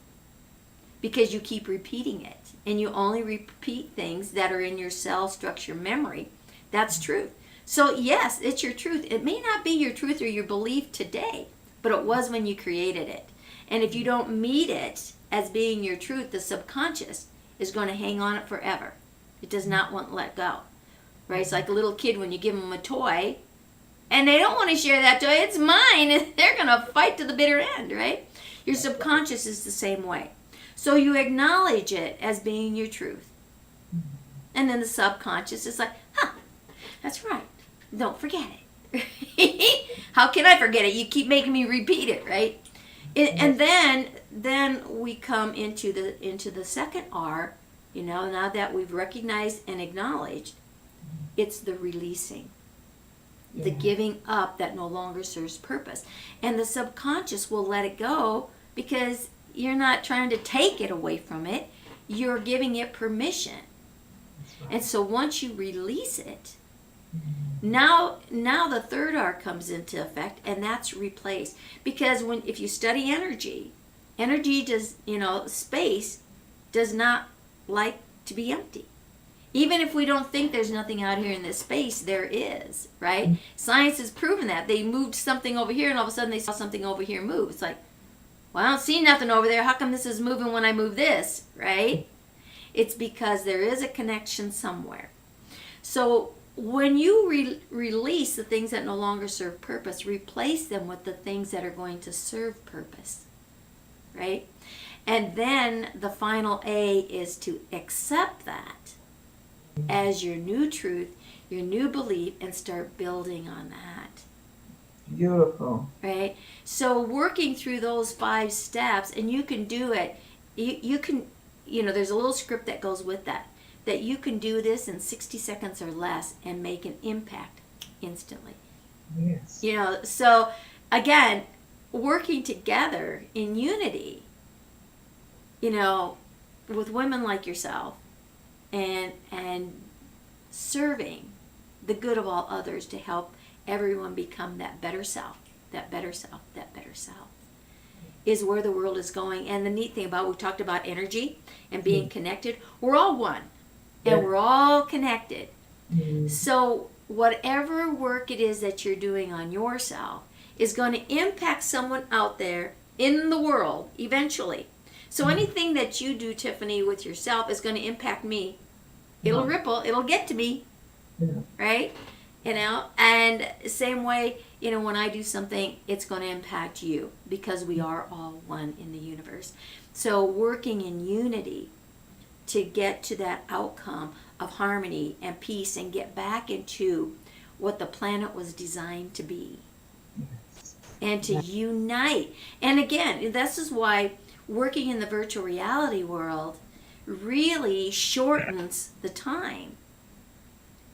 Because you keep repeating it and you only repeat things that are in your cell structure memory. That's truth. So yes, it's your truth. It may not be your truth or your belief today, but it was when you created it. And if you don't meet it as being your truth, the subconscious is going to hang on it forever. It does not want to let go. Right? It's like a little kid when you give them a toy and they don't want to share that toy. It's mine. And they're going to fight to the bitter end, right? Your subconscious is the same way. So you acknowledge it as being your truth. And then the subconscious is like, that's right. Don't forget it. How can I forget it? You keep making me repeat it, right? And then we come into the second R, now that we've recognized and acknowledged, it's the releasing. The giving up that no longer serves purpose. And the subconscious will let it go because you're not trying to take it away from it. You're giving it permission. And so once you release it, now the third R comes into effect, and that's replace. Because if you study energy does, space does not like to be empty. Even if we don't think there's nothing out here in this space, there is, right? Science has proven that. They moved something over here, and all of a sudden they saw something over here move. It's like, well, I don't see nothing over there. How come this is moving when I move this, right? It's because there is a connection somewhere. So when you release the things that no longer serve purpose, replace them with the things that are going to serve purpose, right? And then the final A is to accept that as your new truth, your new belief, and start building on that. Beautiful. Right? So working through those 5 steps, and you can do it, you can, there's a little script that goes with that you can do this in 60 seconds or less and make an impact instantly. Yes. So again, working together in unity, with women like yourself and serving the good of all others to help everyone become that better self, that better self, that better self is where the world is going. And the neat thing about, we talked about energy and being connected. We're all one. And we're all connected. So whatever work it is that you're doing on yourself is going to impact someone out there in the world eventually. So anything that you do, Tiffany, with yourself is going to impact me. It'll ripple. It'll get to me. Right? And same way, when I do something, it's going to impact you because we are all one in the universe. So working in unity to get to that outcome of harmony and peace and get back into what the planet was designed to be. And to unite. And again, this is why working in the virtual reality world really shortens the time.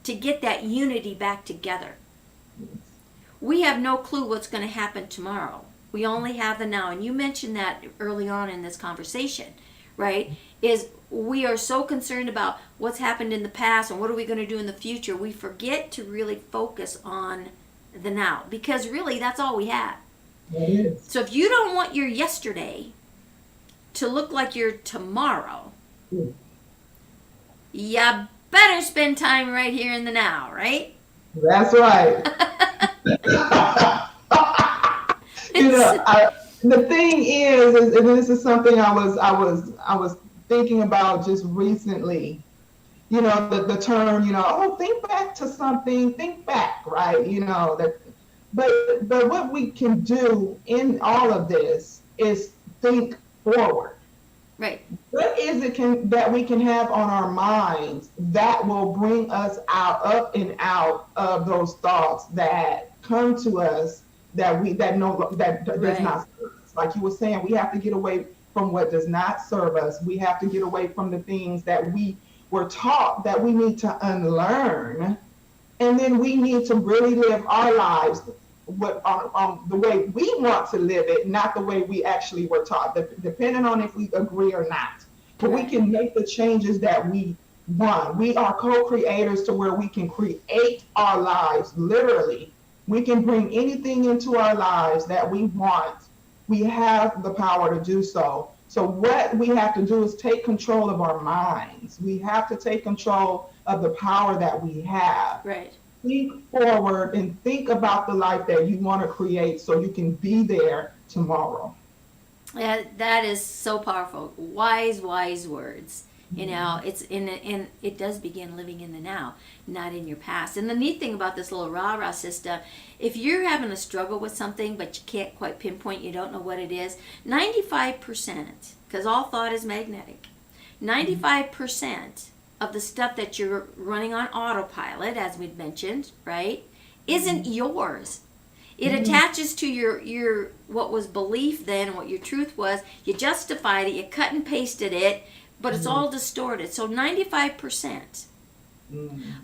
to get that unity back together. We have no clue what's going to happen tomorrow. We only have the now. And you mentioned that early on in this conversation, right? Is we are so concerned about what's happened in the past and what are we going to do in the future. We forget to really focus on the now, because really that's all we have. That is. So if you don't want your yesterday to look like your tomorrow, you better spend time right here in the now, right? That's right. The thing is, and this is something I was thinking about just recently. The term, oh, think back to something, think back, right? But what we can do in all of this is think forward. Right. What is it that we can have on our minds that will bring us up and out of those thoughts that come to us that does not serve us? Like you were saying, we have to get away from what does not serve us. We have to get away from the things that we were taught that we need to unlearn, and then we need to really live our lives the way we want to live it, not the way we actually were taught, depending on if we agree or not. But we can make the changes that we want. We are co-creators to where we can create our lives, literally. We can bring anything into our lives that we want. We have the power to do so. So what we have to do is take control of our minds. We have to take control of the power that we have. Right. Think forward and think about the life that you want to create so you can be there tomorrow. Yeah, that is so powerful. Wise words. It does begin living in the now, not in your past. And the neat thing about this little rah-rah system, if you're having a struggle with something but you can't quite pinpoint, you don't know what it is, 95%, because all thought is magnetic, 95% of the stuff that you're running on autopilot, as we'd mentioned, right, isn't yours. It attaches to your what was belief then, what your truth was. You justified it, you cut and pasted it, but it's all distorted. So 95%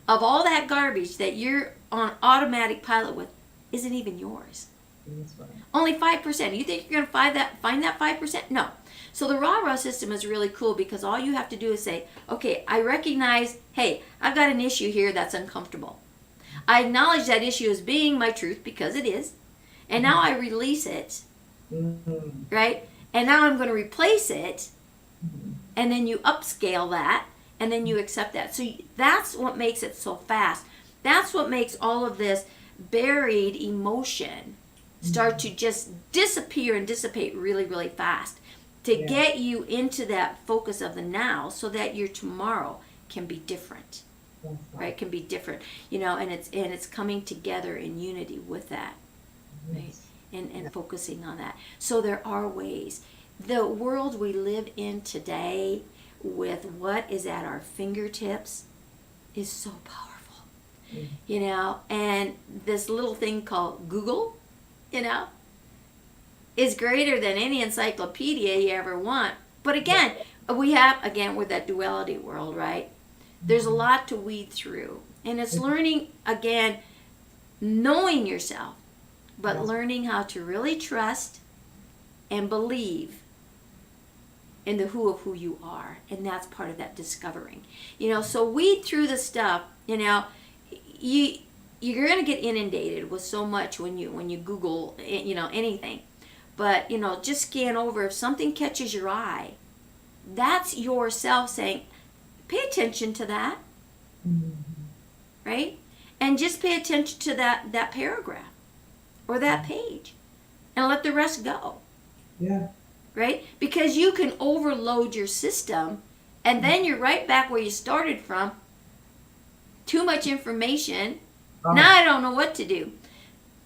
of all that garbage that you're on automatic pilot with isn't even yours. That's right. Only 5%. You think you're going to find that 5%? No. So the rah-rah system is really cool because all you have to do is say, okay, I recognize, hey, I've got an issue here that's uncomfortable. I acknowledge that issue as being my truth because it is. And now I release it, right? And now I'm going to replace it. And then you upscale that. And then you accept that. So that's what makes it so fast. That's what makes all of this buried emotion start to just disappear and dissipate really, really fast. To get you into that focus of the now so that your tomorrow can be different. Right? Can be different. And it's coming together in unity with that. Right? And focusing on that. So there are ways. The world we live in today with what is at our fingertips is so powerful. And this little thing called Google, is greater than any encyclopedia you ever want. But again, with that duality world, right? There's a lot to weed through. And it's learning, again, knowing yourself, but learning how to really trust and believe in the who of who you are. And that's part of that discovering. So weed through the stuff, you're going to get inundated with so much when you Google, anything. But, just scan over. If something catches your eye, that's yourself saying, pay attention to that. Right? And just pay attention to that paragraph or that page and let the rest go. Yeah. Right? Because you can overload your system and then you're right back where you started from. Too much information. Now I don't know what to do.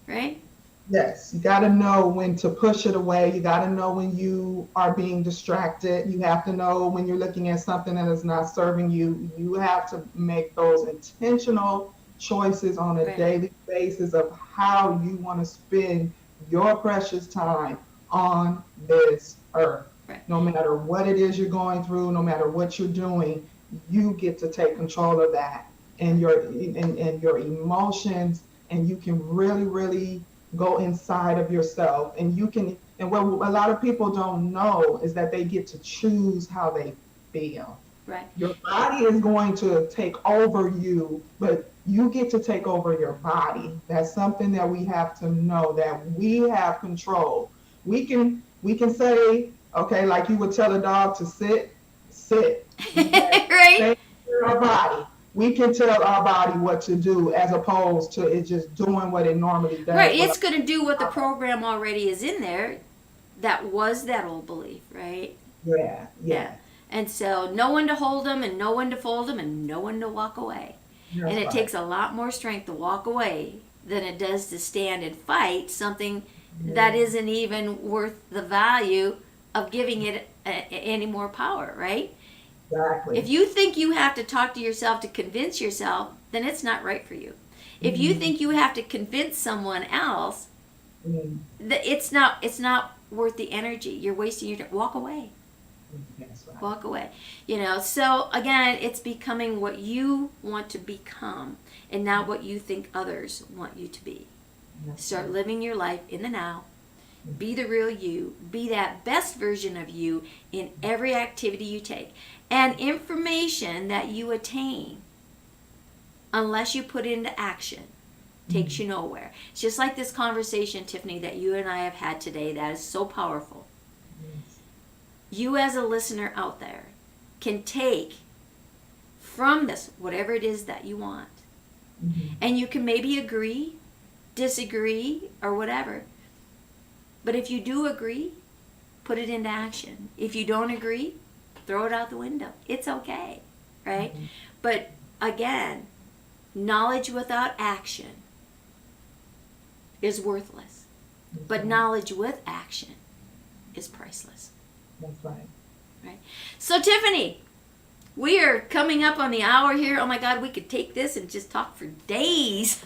Right? Yes, you got to know when to push it away. You got to know when you are being distracted. You have to know when you're looking at something that is not serving you. You have to make those intentional choices on a daily basis of how you want to spend your precious time on this earth. Right. No matter what it is you're going through, no matter what you're doing, you get to take control of that. and your emotions, and you can really go inside of yourself, and you can, and what a lot of people don't know is that they get to choose how they feel. Right. Your body is going to take over you, but you get to take over your body. That's something that we have to know, that we have control. We can say, okay, like you would tell a dog to sit. Okay. Right. Same for our body. We can tell our body what to do as opposed to it just doing what it normally Right. does. It's going to do what the program already is in there. That was that old belief, right? Yeah, Yeah. yeah. And so no one to hold them and no one to fold them and no one to walk away. That's And it right. takes a lot more strength to walk away than it does to stand and fight something that isn't even worth the value of giving it any more power, right? Exactly. If you think you have to talk to yourself to convince yourself, then it's not right for you. If you think you have to convince someone else, Mm, it's not worth the energy. You're wasting your time. Walk away. that's right. Walk away. So again, it's becoming what you want to become and not what you think others want you to be. That's Start right. living your life in the now. Be the real you. Be that best version of you in every activity you take. And information that you attain, unless you put it into action, takes you nowhere. It's just like this conversation, Tiffany, that you and I have had today that is so powerful. Yes. You as a listener out there can take from this whatever it is that you want. And you can maybe agree, disagree, or whatever. But if you do agree, put it into action. If you don't agree, throw it out the window. It's okay, right? But again, knowledge without action is worthless. But knowledge with action is priceless. That's right. Right. So Tiffany, we are coming up on the hour here. Oh my God, we could take this and just talk for days.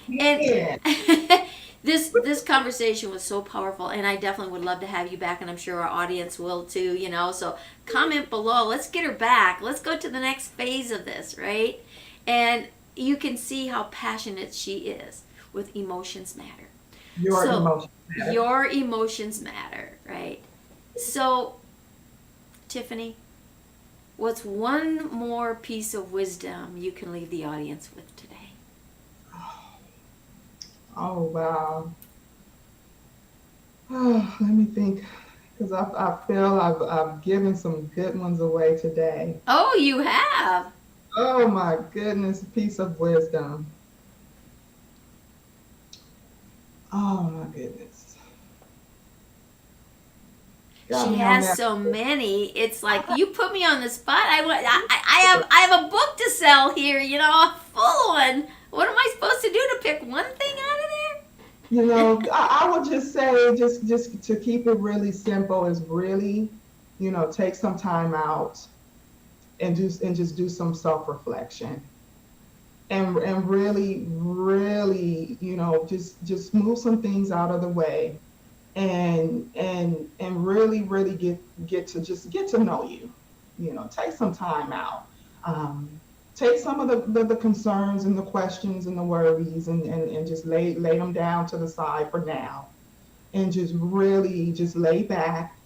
Yeah. And this conversation was so powerful, and I definitely would love to have you back, and I'm sure our audience will too. So comment below. Let's get her back. Let's go to the next phase of this, right? And you can see how passionate she is with emotions matter. Your So, emotions. Your emotions matter, right? So, Tiffany, what's one more piece of wisdom you can leave the audience with today? Oh, wow. Oh, let me think, because I feel I've given some good ones away today. Oh, you have. Oh my goodness, piece of wisdom. Oh my goodness. Got She me on has that. so many. It's like you put me on the spot. I have a book to sell here. A full one. What am I supposed to do to pick one thing out of there? I would just say, just to keep it really simple, is really, take some time out and just do some self-reflection, and really, just move some things out of the way, and really get to know you. Take some time out. Take some of the concerns and the questions and the worries, and just lay them down to the side for now, and just really just lay back.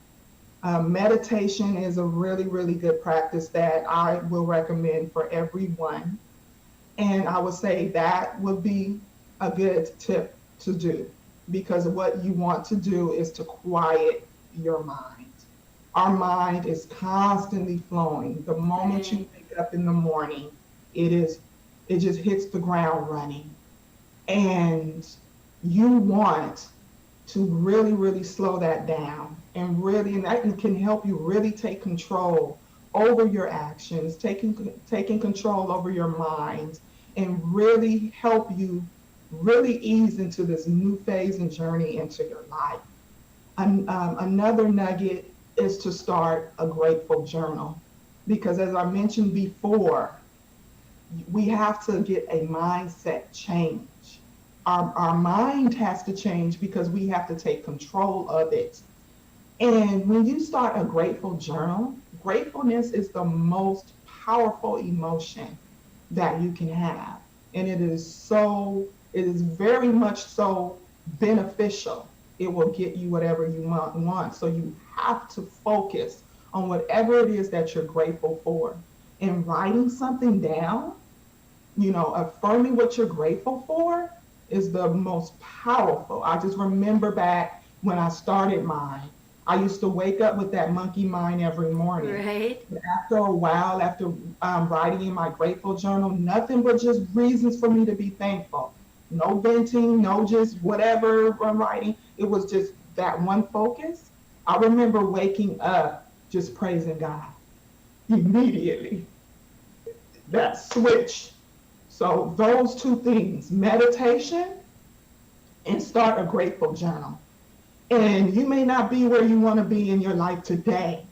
Meditation is a really good practice that I will recommend for everyone. And I would say that would be a good tip to do, because what you want to do is to quiet your mind. Our mind is constantly flowing. The moment you wake up in the morning, it just hits the ground running. And you want to really slow that down, and that can help you really take control over your actions, taking control over your mind, and really help you really ease into this new phase and journey into your life. Another nugget is to start a grateful journal, because as I mentioned before, we have to get a mindset change. Our mind has to change because we have to take control of it. And when you start a grateful journal, gratefulness is the most powerful emotion. that you can have. And it is very much so beneficial. It will get you whatever you want. So you have to focus on whatever it is that you're grateful for. And writing something down, affirming what you're grateful for is the most powerful. I just remember back when I started mine, I used to wake up with that monkey mind every morning. Right. But after a while, after writing in my grateful journal, nothing but just reasons for me to be thankful. No venting, no just whatever I'm writing. It was just that one focus. I remember waking up just praising God immediately. That switch. So those two things, meditation and start a grateful journal. And you may not be where you want to be in your life today,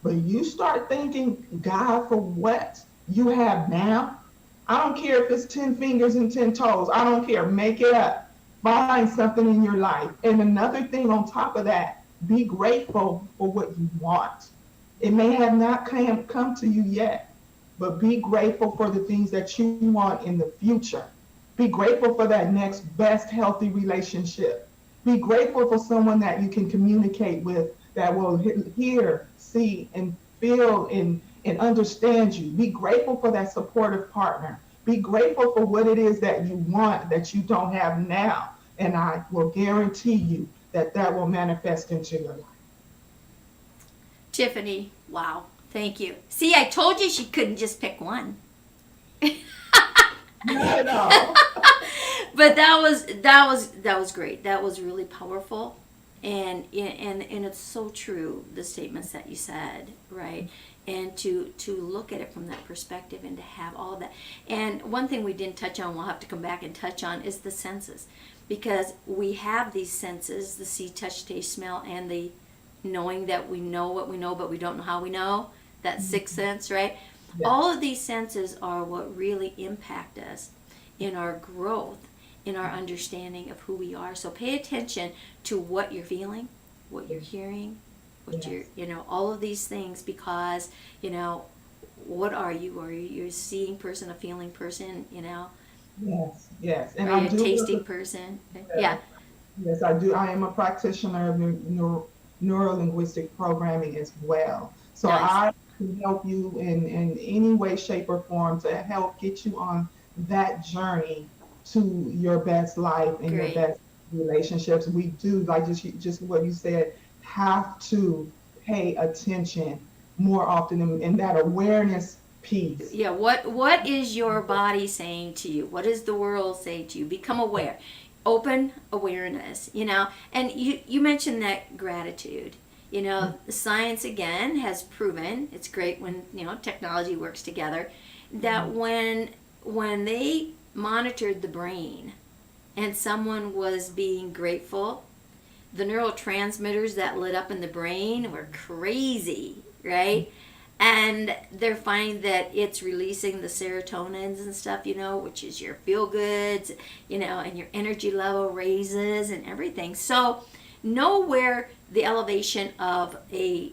but you start thanking God for what you have now. I don't care if it's 10 fingers and 10 toes. I don't care. Make it up. Find something in your life. And another thing on top of that, be grateful for what you want. It may have not come to you yet, but be grateful for the things that you want in the future. Be grateful for that next best healthy relationship. Be grateful for someone that you can communicate with that will hear, see, and feel and understand you. Be grateful for that supportive partner. Be grateful for what it is that you want that you don't have now. And I will guarantee you that that will manifest into your life. Tiffany, wow. Thank you. See, I told you she couldn't just pick one. Not at all. But that was great. That was really powerful, and it's so true, the statements that you said, right? And to look at it from that perspective and to have all of that. And one thing we didn't touch on, we'll have to come back and touch on, is the senses, because we have these senses: the see, touch, taste, smell, and the knowing that we know what we know, but we don't know how we know. That sixth sense, right? Yes. All of these senses are what really impact us in our growth, in our understanding of who we are. So pay attention to what you're feeling, what you're hearing, what Yes. you're, all of these things, because, what are you? Are you a seeing person, a feeling person, Yes, yes. And are I you a do tasting person? Yeah. Yes, I do. I am a practitioner of neuro-linguistic programming as well. So Nice. I can help you in any way, shape, or form to help get you on that journey to your best life and your Great. best relationships. We do, like just what you said, have to pay attention more often in that awareness piece. Yeah, what is your body saying to you? What does the world say to you? Become aware. Open awareness, And you mentioned that gratitude. Science again has proven, it's great when, technology works together, that when they monitored the brain and someone was being grateful, the neurotransmitters that lit up in the brain were crazy, right? And they're finding that it's releasing the serotonins and stuff, which is your feel goods, and your energy level raises and everything. So know where the elevation of a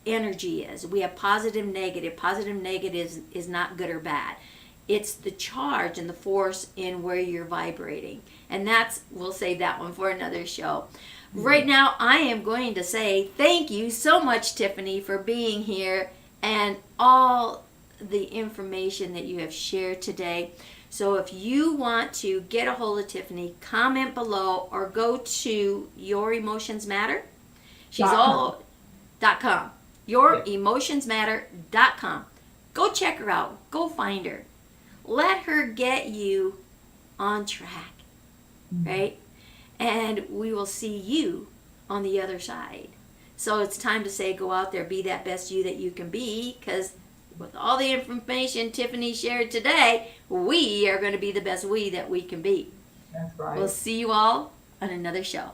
energy is. We have positive, negative. Positive, negative is not good or bad. It's the charge and the force in where you're vibrating. And we'll save that one for another show. Right now, I am going to say thank you so much, Tiffany, for being here and all the information that you have shared today. So if you want to get a hold of Tiffany, comment below or go to Your Emotions Matter. She's .com. YourEmotionsMatter.com. Go check her out. Go find her. Let her get you on track, right? And we will see you on the other side. So it's time to say, go out there, be that best you that you can be, because with all the information Tiffany shared today, we are going to be the best we that we can be. That's right. We'll see you all on another show.